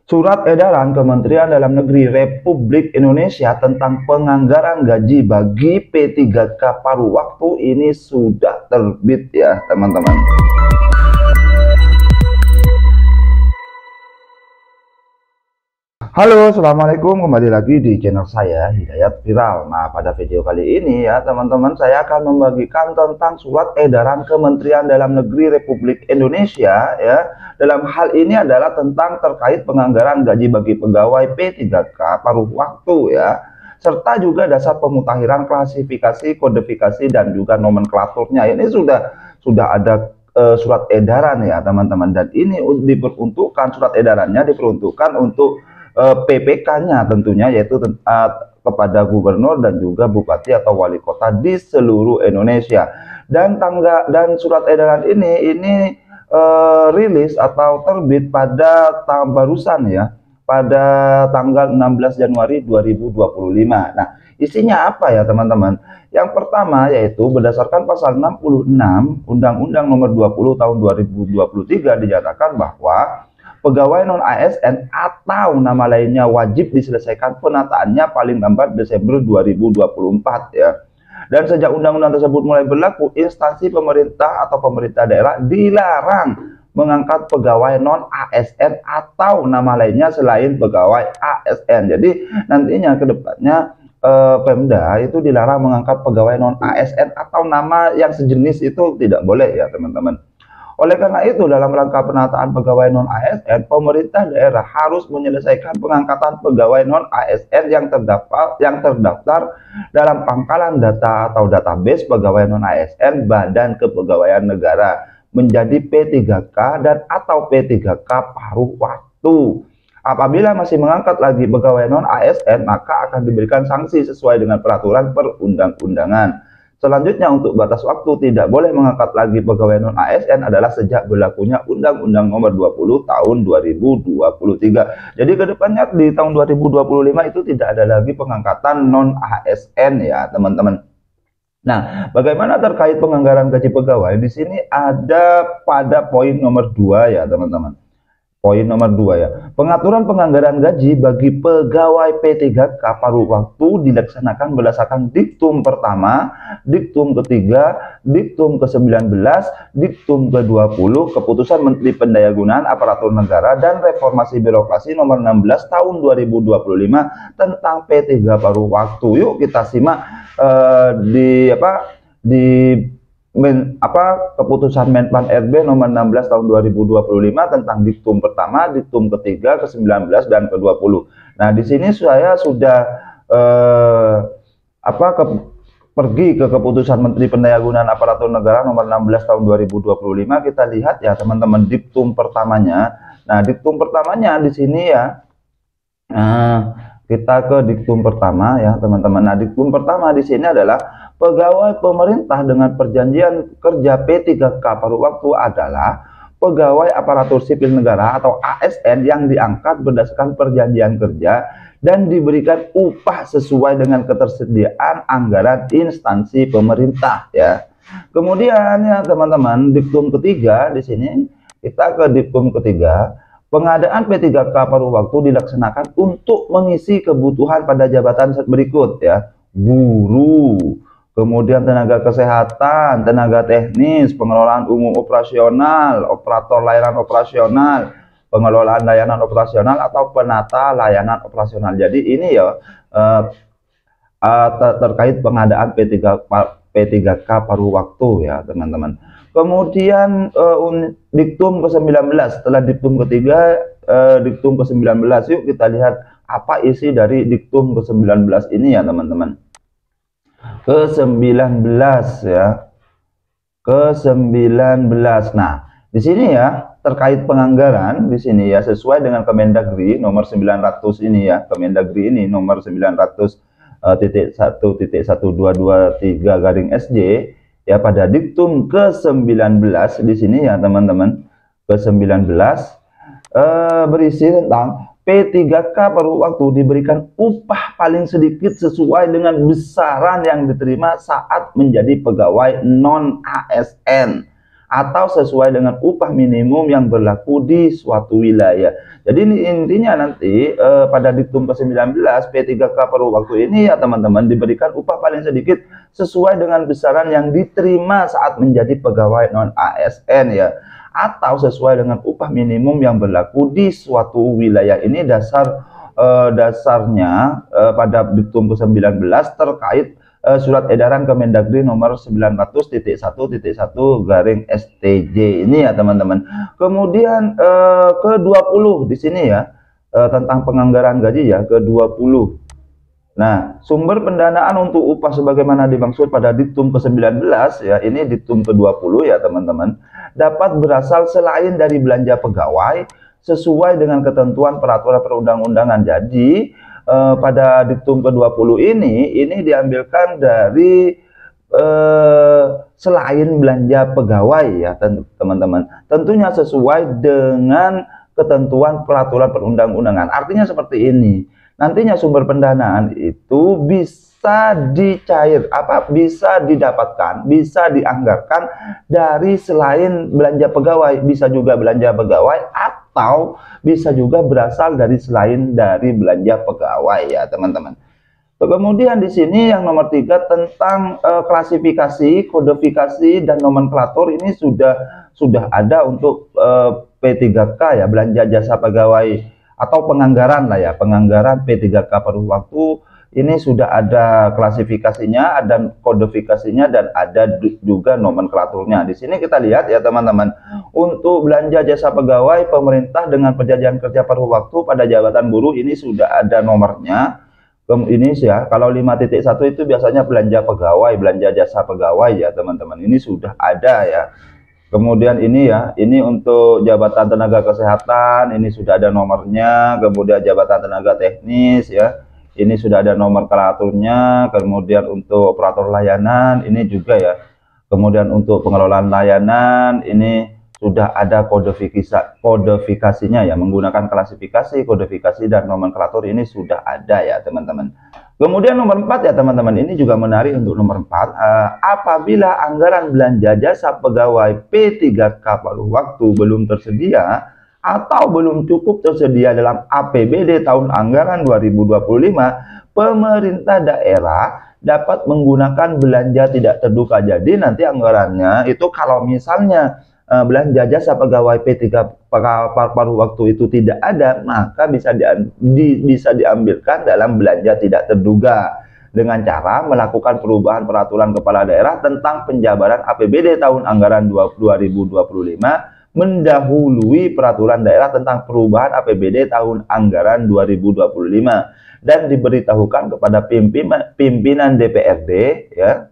Surat edaran Kementerian Dalam Negeri Republik Indonesia tentang penganggaran gaji bagi P3K paruh waktu ini sudah terbit ya teman-teman. Halo, assalamualaikum, kembali lagi di channel saya Hidayat Viral. Nah, pada video kali ini ya teman-teman, saya akan membagikan tentang surat edaran Kementerian Dalam Negeri Republik Indonesia ya. Dalam hal ini adalah tentang terkait penganggaran gaji bagi pegawai P3K paruh waktu ya, serta juga dasar pemutakhiran klasifikasi, kodifikasi dan juga nomenklaturnya. Ini sudah ada surat edaran ya teman-teman, dan ini diperuntukkan, surat edarannya diperuntukkan untuk PPK-nya tentunya, yaitu kepada gubernur dan juga bupati atau wali kota di seluruh Indonesia. Dan surat edaran ini rilis atau terbit pada barusan ya, pada tanggal 16 Januari 2025. Nah, isinya apa ya teman-teman? Yang pertama yaitu berdasarkan pasal 66 Undang-Undang Nomor 20 Tahun 2023 dinyatakan bahwa pegawai non-ASN atau nama lainnya wajib diselesaikan penataannya paling lambat Desember 2024 ya. Dan sejak undang-undang tersebut mulai berlaku, instansi pemerintah atau pemerintah daerah dilarang mengangkat pegawai non-ASN atau nama lainnya selain pegawai ASN. Jadi nantinya ke depannya Pemda itu dilarang mengangkat pegawai non-ASN atau nama yang sejenis, itu tidak boleh ya teman-teman. Oleh karena itu, dalam rangka penataan pegawai non-ASN, pemerintah daerah harus menyelesaikan pengangkatan pegawai non-ASN yang terdaftar dalam pangkalan data atau database pegawai non-ASN Badan Kepegawaian Negara menjadi P3K dan atau P3K paruh waktu. Apabila masih mengangkat lagi pegawai non-ASN, maka akan diberikan sanksi sesuai dengan peraturan perundang-undangan. Selanjutnya, untuk batas waktu tidak boleh mengangkat lagi pegawai non-ASN adalah sejak berlakunya Undang-Undang Nomor 20 Tahun 2023. Jadi kedepannya di tahun 2025 itu tidak ada lagi pengangkatan non-ASN ya teman-teman. Nah, bagaimana terkait penganggaran gaji pegawai? Di sini ada pada poin nomor 2 ya teman-teman. Poin nomor 2 ya, pengaturan penganggaran gaji bagi pegawai P3K paruh waktu dilaksanakan berdasarkan diktum pertama, diktum ketiga, diktum ke-19, diktum ke-20, keputusan Menteri Pendayagunaan Aparatur Negara dan Reformasi Birokrasi nomor 16 tahun 2025 tentang P3 paruh waktu. Yuk kita simak keputusan Menpan RB nomor 16 tahun 2025 tentang diktum pertama, diktum ketiga, ke-19 dan ke-20. Nah, di sini saya sudah pergi ke keputusan Menteri Pendayagunaan Aparatur Negara nomor 16 tahun 2025. Kita lihat ya teman-teman diktum pertamanya. Nah, diktum pertamanya di sini ya. Kita ke diktum pertama ya teman-teman. Nah, diktum pertama di sini adalah pegawai pemerintah dengan perjanjian kerja P3K paruh waktu adalah pegawai aparatur sipil negara atau ASN yang diangkat berdasarkan perjanjian kerja dan diberikan upah sesuai dengan ketersediaan anggaran instansi pemerintah ya. Kemudian ya teman-teman, diktum ketiga di sini, kita ke diktum ketiga. Pengadaan P3K paruh waktu dilaksanakan untuk mengisi kebutuhan pada jabatan berikut ya. Guru, kemudian tenaga kesehatan, tenaga teknis, pengelolaan umum operasional, operator layanan operasional, pengelolaan layanan operasional atau penata layanan operasional. Jadi ini ya terkait pengadaan P3K paruh waktu ya teman-teman. Kemudian diktum ke-19, setelah diktum ketiga, diktum ke-19. Yuk kita lihat apa isi dari diktum ke-19 ini ya teman-teman. Ke-19 ya. Ke-19. Nah, di sini ya terkait penganggaran di sini ya sesuai dengan Kemendagri nomor 900 ini ya. Kemendagri ini nomor 900.1.1223/SJ ya, pada diktum ke-19 di sini ya teman-teman. Ke-19 berisi tentang P3K paruh waktu diberikan upah paling sedikit sesuai dengan besaran yang diterima saat menjadi pegawai non-ASN atau sesuai dengan upah minimum yang berlaku di suatu wilayah. Jadi ini intinya nanti pada diktum ke-19 P3K paruh waktu ini ya teman-teman diberikan upah paling sedikit sesuai dengan besaran yang diterima saat menjadi pegawai non ASN ya, atau sesuai dengan upah minimum yang berlaku di suatu wilayah. Ini dasarnya pada diktum ke-19 terkait surat edaran Kemendagri nomor 900.1.1/STJ ini ya teman-teman. Kemudian ke-20 di sini ya tentang penganggaran gaji ya, ke-20. Nah, sumber pendanaan untuk upah sebagaimana dimaksud pada diktum ke-19 ya, ini diktum ke-20 ya teman-teman, dapat berasal selain dari belanja pegawai sesuai dengan ketentuan peraturan perundang-undangan. Jadi pada diktum ke-20 ini diambilkan dari selain belanja pegawai ya teman-teman, tentunya sesuai dengan ketentuan peraturan perundang-undangan. Artinya seperti ini, nantinya sumber pendanaan itu bisa bisa didapatkan, bisa dianggarkan dari selain belanja pegawai, bisa juga belanja pegawai atau bisa juga berasal dari selain dari belanja pegawai ya teman-teman. Kemudian di sini yang nomor 3 tentang klasifikasi, kodifikasi dan nomenklatur ini sudah ada untuk P3K ya, belanja jasa pegawai atau penganggaran lah ya, penganggaran P3K paruh waktu ini sudah ada klasifikasinya, ada kodifikasinya, dan ada juga nomenklaturnya. Di sini kita lihat ya teman-teman, untuk belanja jasa pegawai pemerintah dengan perjanjian kerja paruh waktu pada jabatan buruh ini sudah ada nomornya. Ini ya, kalau 5.1 itu biasanya belanja pegawai, belanja jasa pegawai ya teman-teman, ini sudah ada ya. Kemudian ini ya, ini untuk jabatan tenaga kesehatan, ini sudah ada nomornya. Kemudian jabatan tenaga teknis ya, ini sudah ada nomenklaturnya. Kemudian untuk operator layanan ini juga ya. Kemudian untuk pengelolaan layanan ini sudah ada kodifikasinya ya, menggunakan klasifikasi, kodifikasi dan nomenklatur ini sudah ada ya teman-teman. Kemudian nomor 4 ya teman-teman, ini juga menarik untuk nomor 4. Apabila anggaran belanja jasa pegawai P3K paruh waktu belum tersedia atau belum cukup tersedia dalam APBD tahun anggaran 2025, pemerintah daerah dapat menggunakan belanja tidak terduga. Jadi nanti anggarannya itu kalau misalnya belanja jasa pegawai P3K paruh waktu itu tidak ada, maka bisa diambilkan dalam belanja tidak terduga dengan cara melakukan perubahan peraturan kepala daerah tentang penjabaran APBD tahun anggaran 2025 mendahului peraturan daerah tentang perubahan APBD tahun anggaran 2025 dan diberitahukan kepada pimpinan DPRD ya,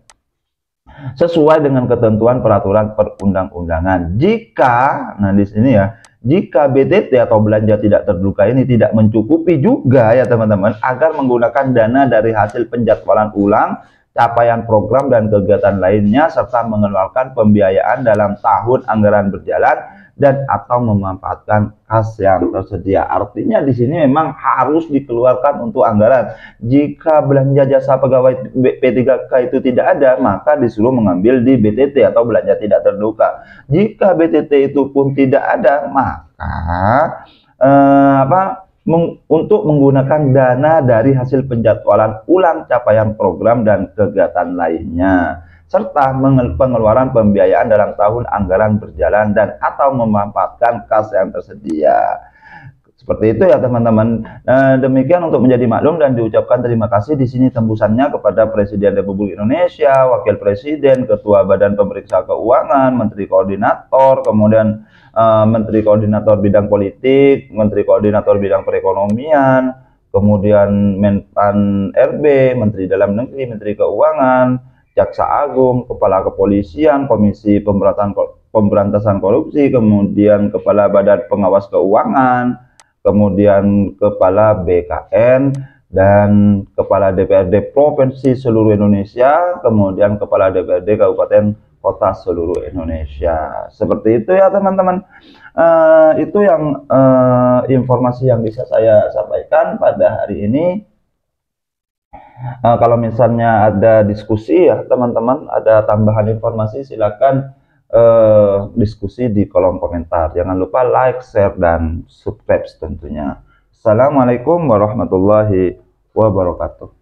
sesuai dengan ketentuan peraturan perundang-undangan. Nah di sini ya, jika BTT atau belanja tidak terduga ini tidak mencukupi juga ya teman-teman, agar menggunakan dana dari hasil penjadwalan ulang capaian program dan kegiatan lainnya serta mengeluarkan pembiayaan dalam tahun anggaran berjalan dan atau memanfaatkan kas yang tersedia. Artinya di sini memang harus dikeluarkan untuk anggaran. Jika belanja jasa pegawai P3K itu tidak ada, maka disuruh mengambil di BTT atau belanja tidak terduga. Jika BTT itu pun tidak ada, maka untuk menggunakan dana dari hasil penjadwalan ulang capaian program dan kegiatan lainnya, serta pengeluaran pembiayaan dalam tahun anggaran berjalan dan atau memanfaatkan kas yang tersedia. Seperti itu ya teman-teman. Demikian untuk menjadi maklum dan diucapkan terima kasih di sini tembusannya kepada Presiden Republik Indonesia, Wakil Presiden, Ketua Badan Pemeriksa Keuangan, Menteri Koordinator, kemudian Menteri Koordinator Bidang Politik, Menteri Koordinator Bidang Perekonomian, kemudian Menpan RB, Menteri Dalam Negeri, Menteri Keuangan, Jaksa Agung, Kepala Kepolisian, Komisi Pemberantasan Korupsi, kemudian Kepala Badan Pengawas Keuangan, kemudian Kepala BKN, dan Kepala DPRD Provinsi seluruh Indonesia, kemudian Kepala DPRD Kabupaten Kota seluruh Indonesia. Seperti itu ya teman-teman. Itu yang informasi yang bisa saya sampaikan pada hari ini. Kalau misalnya ada diskusi ya teman-teman, ada tambahan informasi, silakan diskusi di kolom komentar. Jangan lupa like, share, dan subscribe tentunya. Assalamualaikum warahmatullahi wabarakatuh.